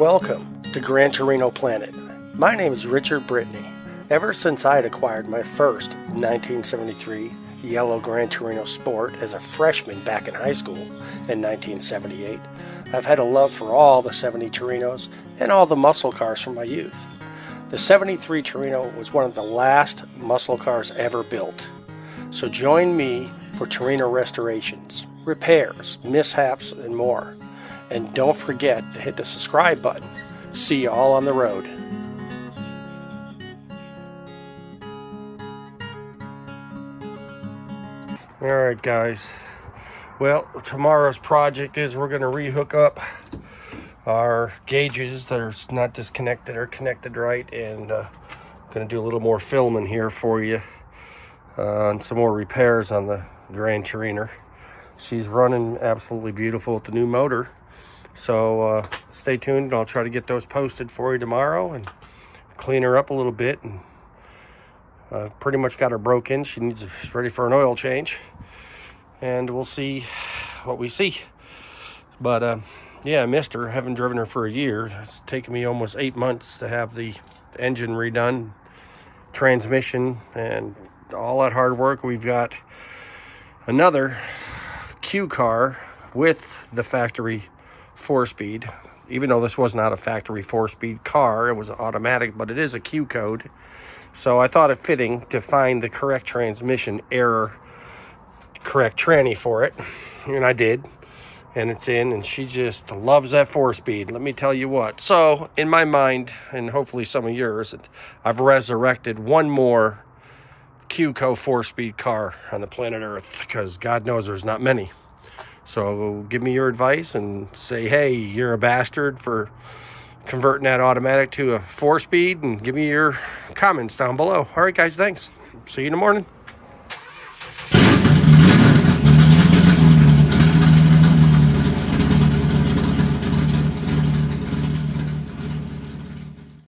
Welcome to Gran Torino Planet. My name is Richard Brittany. Ever since I had acquired my first 1973 yellow Gran Torino Sport as a freshman back in high school in 1978, I've had a love for all the 70 Torinos and all the muscle cars from my youth. The 73 Torino was one of the last muscle cars ever built. So join me for Torino restorations, repairs, mishaps, and more. And don't forget to hit the subscribe button. See you all on the road. Alright guys, well, tomorrow's project is we're going to rehook up our gauges that are not disconnected or connected right, and going to do a little more filming here for you and some more repairs on the Gran Torino. She's running absolutely beautiful with the new motor. So stay tuned, and I'll try to get those posted for you tomorrow and clean her up a little bit. And pretty much got her broken. She's ready for an oil change, and we'll see what we see. But yeah, I missed her. I haven't driven her for a year. It's taken me almost 8 months to have the engine redone, transmission, and all that hard work. We've got another Q car with the factory 4-speed, even though this was not a factory 4-speed car. It was automatic, but it is a Q code. So I thought it fitting to find the correct transmission error, correct tranny for it, and I did, and it's in, and she just loves that 4-speed, let me tell you what. So in my mind, and hopefully some of yours, I've resurrected one more Q-Co 4-speed car on the planet Earth, because God knows there's not many. So give me your advice and say, hey, you're a bastard for converting that automatic to a 4-speed, and give me your comments down below. All right, guys, thanks. See you in the morning.